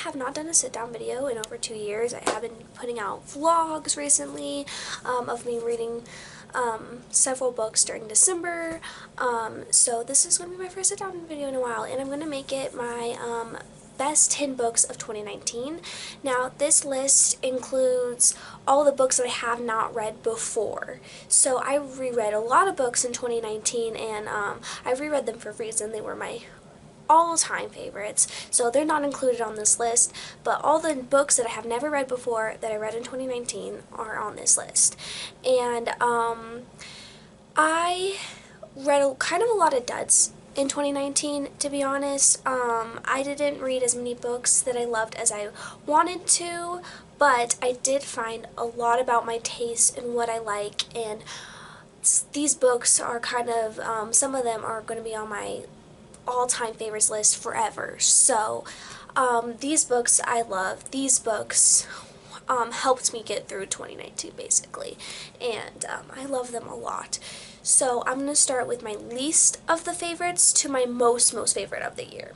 have not done a sit-down video in over 2 years. I have been putting out vlogs recently of me reading several books during December. So this is going to be my first sit-down video in a while, and I'm going to make it my best 10 books of 2019. Now, this list includes all the books that I have not read before. So I reread a lot of books in 2019, and I reread them for a reason. They were my all-time favorites, so they're not included on this list, but all the books that I have never read before that I read in 2019 are on this list. And I read kind of a lot of duds in 2019, to be honest. I didn't read as many books that I loved as I wanted to, but I did find a lot about my taste and what I like, and these books are kind of, some of them are going to be on my all-time favorites list forever. So these books I love. These books helped me get through 2019 basically, and I love them a lot. So I'm going to start with my least of the favorites to my most favorite of the year.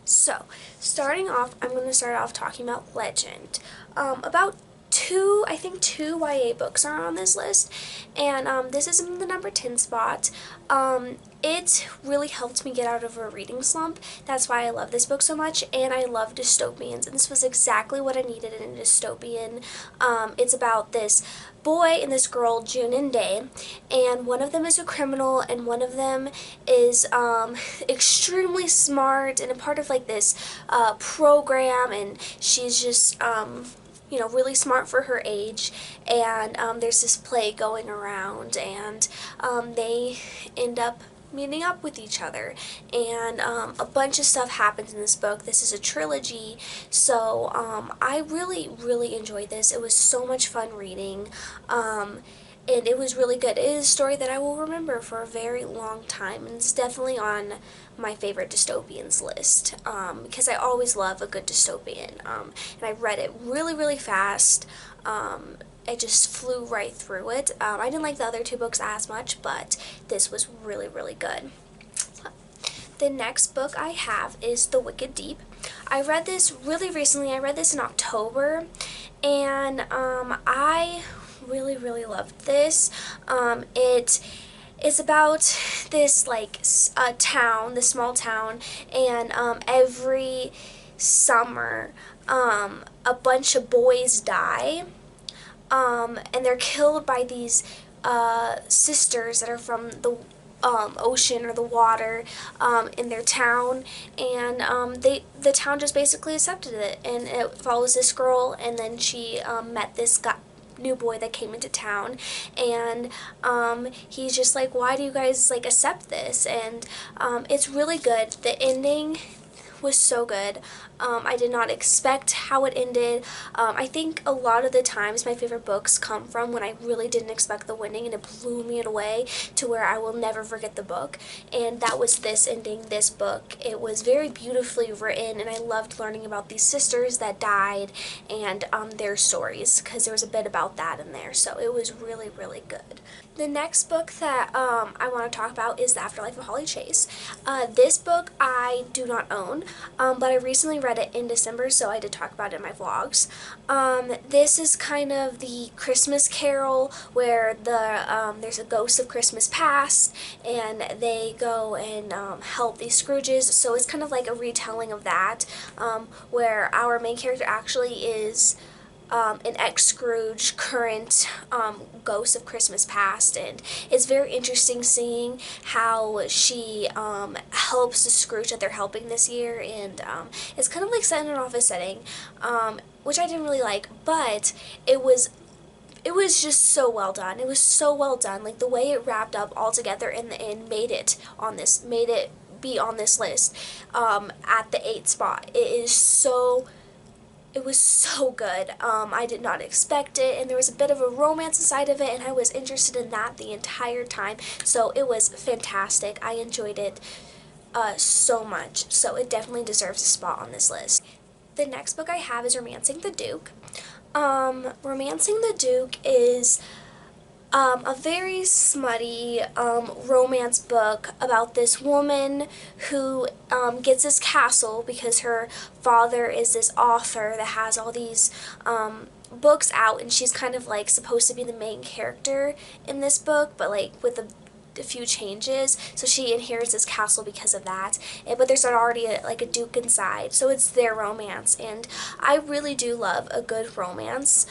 So starting off, I'm going to start off talking about Legend. About I think two YA books are on this list, and this is in the number 10 spot. It really helped me get out of a reading slump. That's why I love this book so much, and I love dystopians, and this was exactly what I needed in a dystopian. It's about this boy and this girl, June and Day, and one of them is a criminal, and one of them is extremely smart and a part of like this program, and she's just you know, really smart for her age, and there's this play going around, and they end up meeting up with each other, and a bunch of stuff happens in this book. This is a trilogy, so I really enjoyed this. It was so much fun reading, and it was really good. It is a story that I will remember for a very long time, and it's definitely on my favorite dystopians list, because I always love a good dystopian, and I read it really fast. I just flew right through it. I didn't like the other two books as much, but this was really good. The next book I have is The Wicked Deep. I read this really recently. I read this in October, and I really loved this. It's about this like town, this small town, and every summer a bunch of boys die, and they're killed by these sisters that are from the ocean or the water in their town, and the town just basically accepted it, and it follows this girl, and then she met this new boy that came into town, and he's just like, why do you guys like accept this? And it's really good. The ending was so good. I did not expect how it ended. I think a lot of the times my favorite books come from when I really didn't expect the ending, and it blew me away to where I will never forget the book, and that was this ending, this book. It was very beautifully written, and I loved learning about these sisters that died and their stories, because there was a bit about that in there, so it was really good. The next book that I want to talk about is The Afterlife of Holly Chase. This book I do not own, but I recently read it in December, so I did talk about it in my vlogs. This is kind of the Christmas Carol where there's a ghost of Christmas past, and they go and help these Scrooges, so it's kind of like a retelling of that, where our main character actually is an ex-Scrooge, current ghost of Christmas past, and it's very interesting seeing how she helps the Scrooge that they're helping this year, and it's kind of like set in an office setting, which I didn't really like, but it was just so well done. It was so well done. Like the way it wrapped up all together in the end made it be on this list at the 8th spot. It was so good. I did not expect it, and there was a bit of a romance inside of it, and I was interested in that the entire time, so it was fantastic. I enjoyed it so much, so it definitely deserves a spot on this list. The next book I have is Romancing the Duke. Romancing the Duke is a very smutty romance book about this woman who gets this castle because her father is this author that has all these books out, and she's kind of like supposed to be the main character in this book, but like with a few changes, so she inherits this castle because of that. But there's already like a duke inside, so it's their romance, and I really do love a good romance.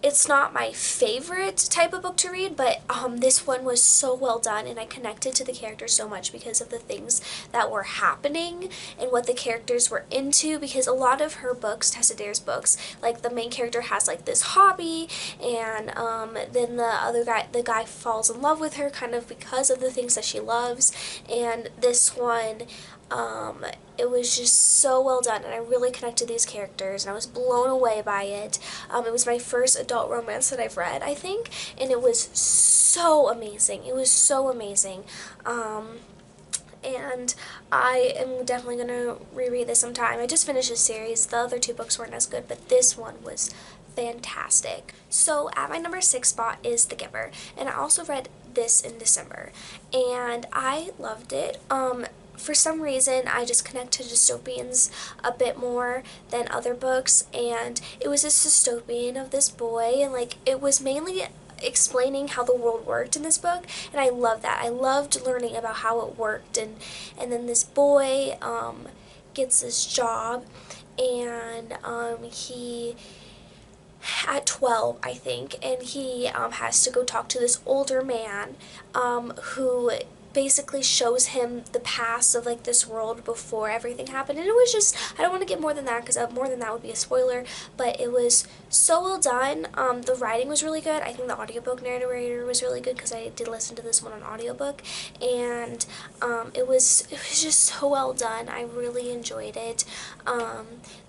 It's not my favorite type of book to read, but this one was so well done, and I connected to the characters so much because of the things that were happening and what the characters were into, because a lot of her books, Tessa Dare's books, like the main character has like this hobby, and then the guy falls in love with her kind of because of the things that she loves, and this one, it was just so well done, and I really connected to these characters, and I was blown away by it. It was my first adult romance that I've read, I think, and it was so amazing. It was so amazing. And I am definitely going to reread this sometime. I just finished this series. The other two books weren't as good, but this one was fantastic. So at my number 6 spot is The Giver, and I also read this in December, and I loved it. For some reason, I just connect to dystopians a bit more than other books, and it was this dystopian of this boy, and like it was mainly explaining how the world worked in this book, and I loved that. I loved learning about how it worked, and then this boy gets this job, and he at 12, I think, and he has to go talk to this older man who basically shows him the past of like this world before everything happened, and it was just, I don't want to get more than that because more than that would be a spoiler, but it was so well done. The writing was really good. I think the audiobook narrator was really good because I did listen to this one on audiobook, and it was just so well done. I really enjoyed it.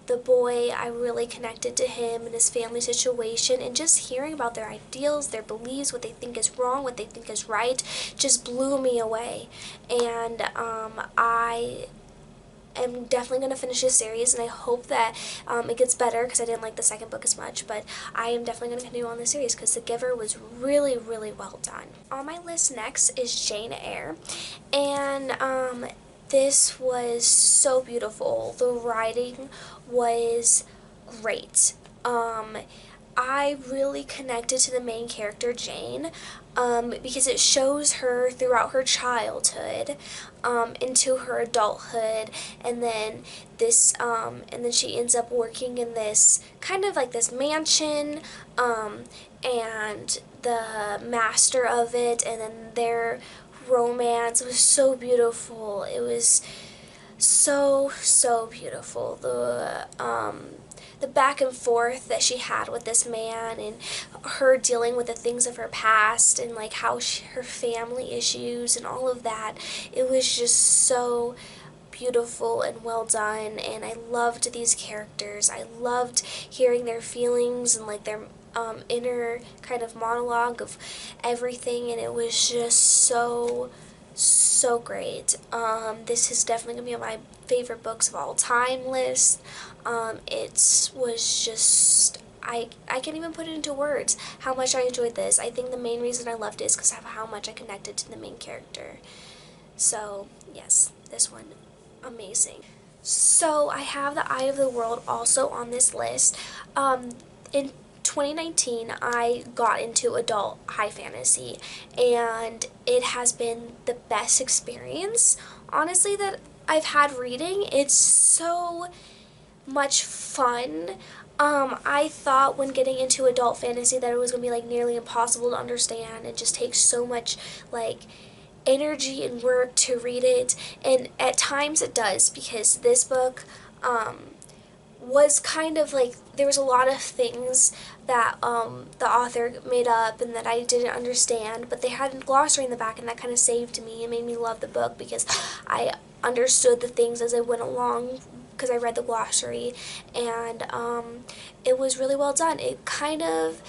The boy, I really connected to him and his family situation, and just hearing about their ideals, their beliefs, what they think is wrong, what they think is right, just blew me away. And I am definitely going to finish this series, and I hope that it gets better because I didn't like the second book as much, but I am definitely going to continue on this series because The Giver was really, really well done. On my list next is Jane Eyre, and this was so beautiful. The writing was great. I really connected to the main character, Jane, because it shows her throughout her childhood, into her adulthood, and then and then she ends up working in this kind of like this mansion, and the master of it, and then their romance was so beautiful. It was so beautiful. The back and forth that she had with this man, and her dealing with the things of her past, and like how her family issues and all of that, it was just so beautiful and well done, and I loved these characters. I loved hearing their feelings and like their inner kind of monologue of everything, and it was just so great. This is definitely going to be on my favorite books of all time list. It was just, I can't even put it into words how much I enjoyed this. I think the main reason I loved it is because of how much I connected to the main character. So, yes, this one, amazing. So, I have The Eye of the World also on this list. In 2019, I got into adult high fantasy, and it has been the best experience, honestly, that I've had reading. It's so much fun. I thought when getting into adult fantasy that it was going to be like nearly impossible to understand. It just takes so much like energy and work to read it, and at times it does, because this book was kind of like, there was a lot of things that the author made up and that I didn't understand, but they had a glossary in the back, and that kind of saved me and made me love the book because I understood the things as I went along because I read the glossary, and it was really well done. It kind of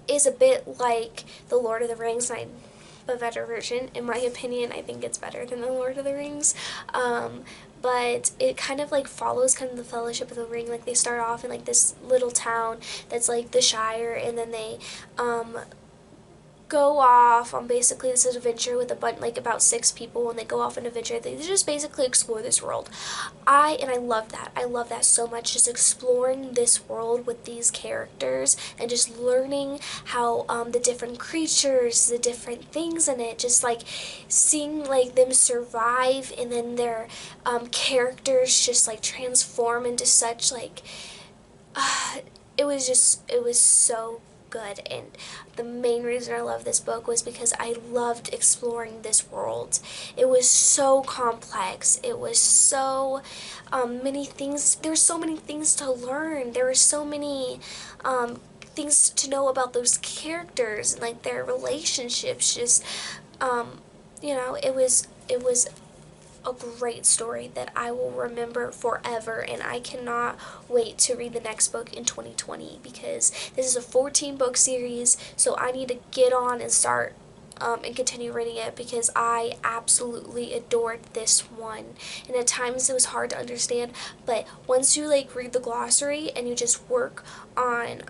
is a bit like The Lord of the Rings, and a better version, in my opinion. I think it's better than The Lord of the Rings. but it kind of like follows kind of the Fellowship of the Ring. Like they start off in like this little town that's like the Shire, and then they go off on basically this adventure with a bunch, like about 6 people, and they go off on an adventure. They just basically explore this world. I love that. I love that so much, just exploring this world with these characters and just learning how the different creatures, the different things in it, just like seeing like them survive, and then their characters just like transform into such like it was so good. And the main reason I love this book was because I loved exploring this world. It was so complex. It was so many things. There were so many things to learn. There were so many things to know about those characters and like their relationships. Just it was a great story that I will remember forever, and I cannot wait to read the next book in 2020, because this is a 14-book series, so I need to get on and start and continue reading it, because I absolutely adored this one. And at times it was hard to understand, but once you like read the glossary and you just work on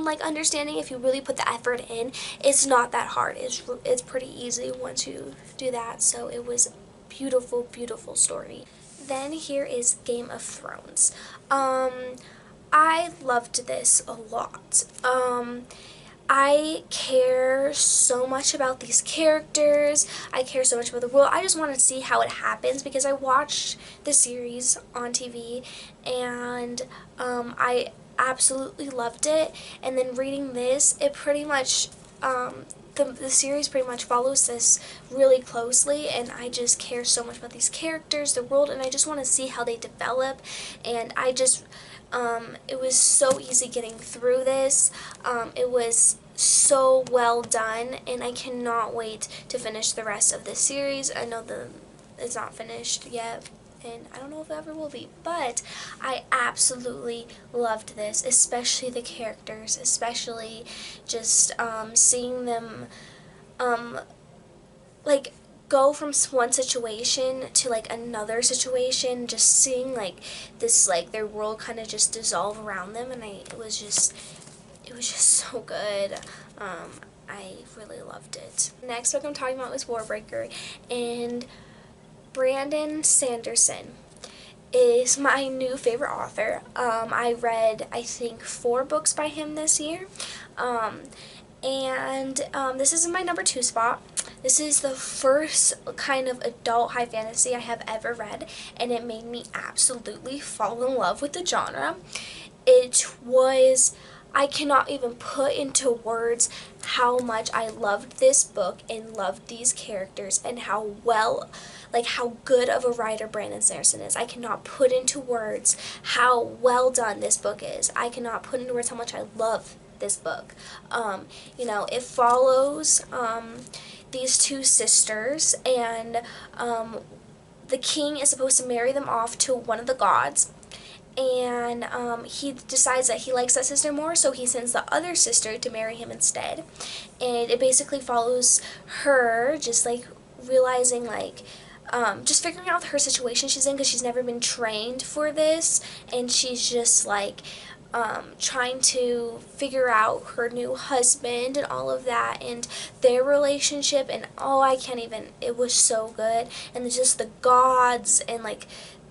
like understanding, if you really put the effort in, it's not that hard. It's pretty easy once you do that. So it was a beautiful, beautiful story. Then here is Game of Thrones. I loved this a lot. I care so much about these characters. I care so much about the world. I just want to see how it happens, because I watched the series on TV, and I absolutely loved it. And then reading this, it pretty much the series pretty much follows this really closely, and I just care so much about these characters, the world, and I just want to see how they develop. And I just it was so easy getting through this. It was so well done, and I cannot wait to finish the rest of this series. I know it's not finished yet, and I don't know if it ever will be, but I absolutely loved this, especially the characters, especially just seeing them like go from one situation to like another situation, just seeing like this, like their world kind of just dissolve around them, and it was just so good. I really loved it. Next book I'm talking about is Warbreaker, and Brandon Sanderson is my new favorite author. I read, I think, 4 books by him this year. This is in my number 2 spot. This is the first kind of adult high fantasy I have ever read, and it made me absolutely fall in love with the genre. I cannot even put into words how much I loved this book and loved these characters, and how good of a writer Brandon Sanderson is. I cannot put into words how well done this book is. I cannot put into words how much I love this book. It follows these 2 sisters, and the king is supposed to marry them off to one of the gods, and he decides that he likes that sister more, so he sends the other sister to marry him instead. And it basically follows her just like realizing like just figuring out her situation she's in, because she's never been trained for this, and she's just like trying to figure out her new husband and all of that, and their relationship, and it was so good. And just the gods, and like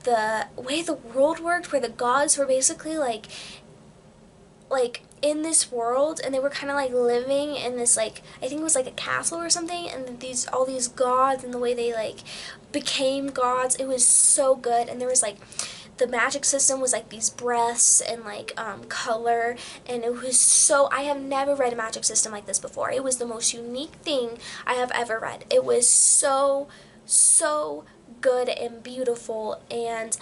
the way the world worked, where the gods were basically like in this world, and they were kind of like living in this, like, I think it was like a castle or something, and all these gods, and the way they like became gods, it was so good. And there was like the magic system was like these breaths and like color, and it was so, I have never read a magic system like this before. It was the most unique thing I have ever read. It was so good and beautiful, and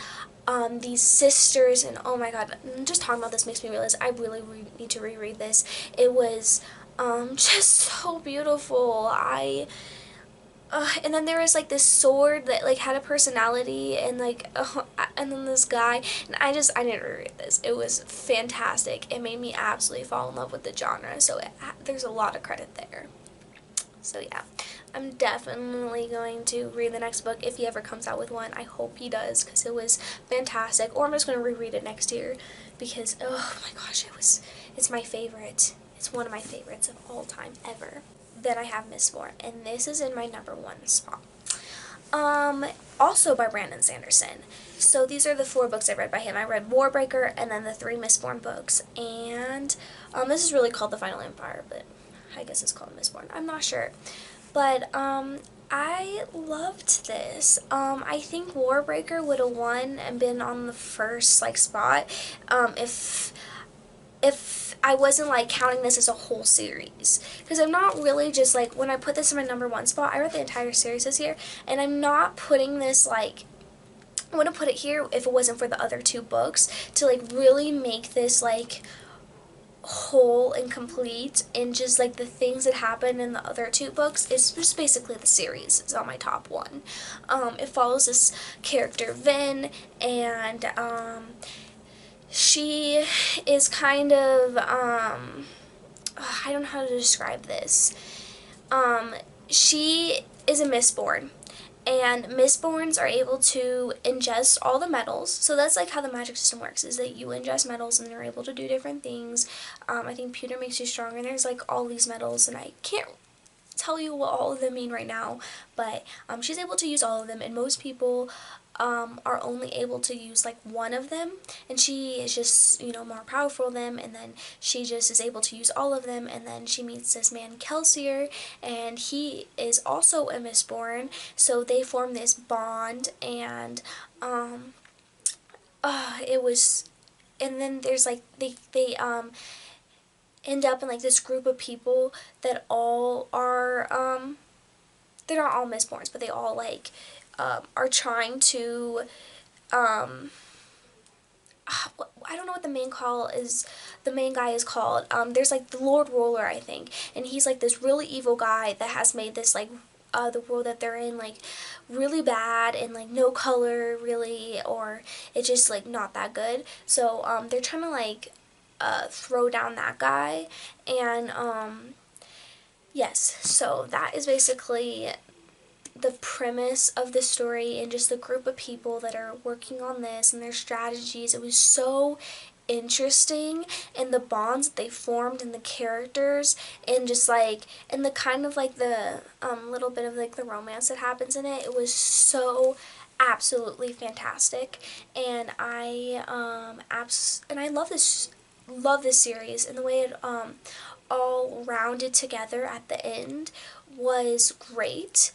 these sisters, and oh my god, just talking about this makes me realize I really need to reread this. It was just so beautiful. And then there was like this sword that like had a personality, and like and then this guy, and I didn't reread this. It was fantastic. It made me absolutely fall in love with the genre, so there's a lot of credit there. So yeah, I'm definitely going to read the next book if he ever comes out with one. I hope he does, because it was fantastic. Or I'm just going to reread it next year, because oh my gosh, it's my favorite. It's one of my favorites of all time ever. Then I have Mistborn, and this is in my #1 spot. Um, Also by Brandon Sanderson. So these are the 4 books I read by him. I read Warbreaker and then the 3 Mistborn books. And this is really called The Final Empire, but I guess it's called Mistborn. I'm not sure. But I loved this. I think Warbreaker would have won and been on the first spot if I wasn't counting this as a whole series, because I'm not really just when I put this in my #1 spot, I read the entire series this year, and I'm not putting this I wouldn't put it here if it wasn't for the other 2 books to really make this whole and complete, and just the things that happen in the other 2 books. It's just basically the series. It's on my top 1. It follows this character Vin, and she is kind of, I don't know how to describe this. She is a Mistborn, and Mistborns are able to ingest all the metals. So that's how the magic system works, is that you ingest metals and they're able to do different things. I think pewter makes you stronger, and there's all these metals, and I can't tell you what all of them mean right now, but she's able to use all of them, and most people are only able to use one of them, and she is just more powerful than them, and then she just is able to use all of them. And then she meets this man Kelsier, and he is also a Mistborn, so they form this bond. And it was, and then there's they end up in this group of people that all are they're not all Mistborns, but they all are trying to I don't know what the main guy is called. There's the Lord Roller, I think, and he's this really evil guy that has made this the world that they're in really bad, and no color really, or it's just not that good. So they're trying to throw down that guy. And yes, so that is basically the premise of the story, and just the group of people that are working on this and their strategies. It was so interesting, and the bonds that they formed, and the characters, and just and the kind of the little bit of the romance that happens in it. It was so absolutely fantastic, and I love this series, and the way it all rounded together at the end was great.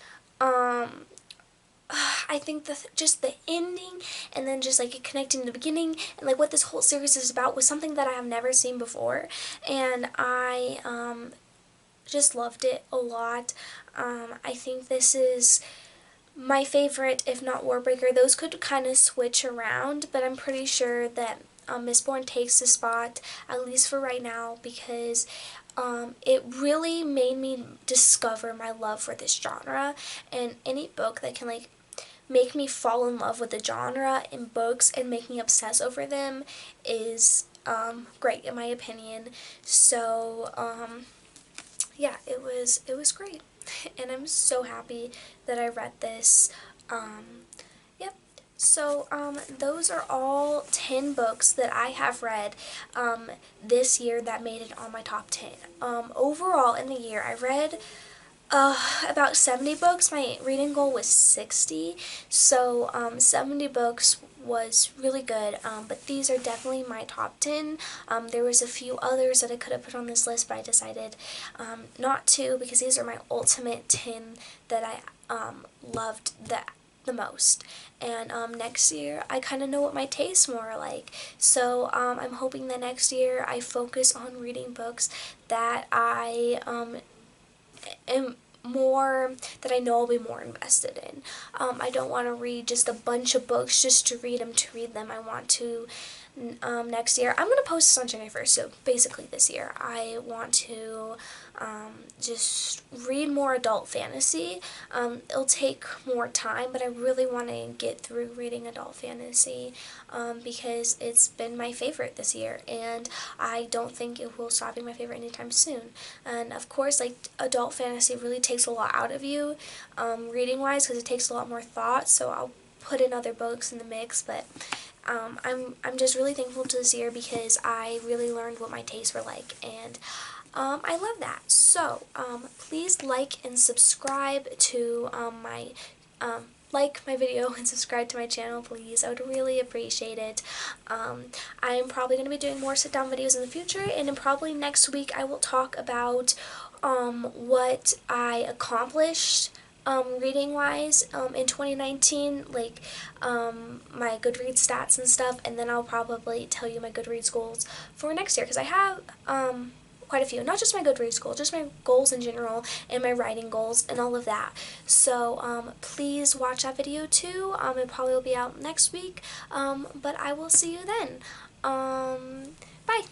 I think just the ending, and then just it connecting the beginning, and what this whole series is about, was something that I have never seen before, and I just loved it a lot. I think this is my favorite, if not Warbreaker. Those could kind of switch around, but I'm pretty sure that Mistborn takes the spot, at least for right now, because it really made me discover my love for this genre, and any book that can make me fall in love with the genre in books and make me obsess over them is great, in my opinion. So yeah, it was great, and I'm so happy that I read this. Yep. So those are all 10 books that I have read this year that made it on my top 10. Overall in the year, I read about 70 books. My reading goal was 60, so 70 books was really good, but these are definitely my top 10. There was a few others that I could have put on this list, but I decided not to, because these are my ultimate 10 that I loved the most. And next year I kind of know what my tastes more are like, so I'm hoping that next year I focus on reading books that I am more, that I know I'll be more invested in. I don't want to read just a bunch of books just to read them. I want to next year. I'm going to post this on January 1st, so basically this year. I want to just read more adult fantasy. It'll take more time, but I really want to get through reading adult fantasy because it's been my favorite this year, and I don't think it will stop being my favorite anytime soon. And of course, like, adult fantasy really takes a lot out of you, reading-wise, because it takes a lot more thought, so I'll put in other books in the mix, but I'm just really thankful to this year because I really learned what my tastes were like, and I love that. So, please like and subscribe to like my video and subscribe to my channel, please. I would really appreciate it. I am probably going to be doing more sit-down videos in the future, and then probably next week I will talk about what I accomplished reading-wise in 2019, like my Goodreads stats and stuff, and then I'll probably tell you my Goodreads goals for next year, because I have quite a few, not just my Goodreads goals, just my goals in general, and my writing goals, and all of that. So please watch that video too. It probably will be out next week, but I will see you then. Bye!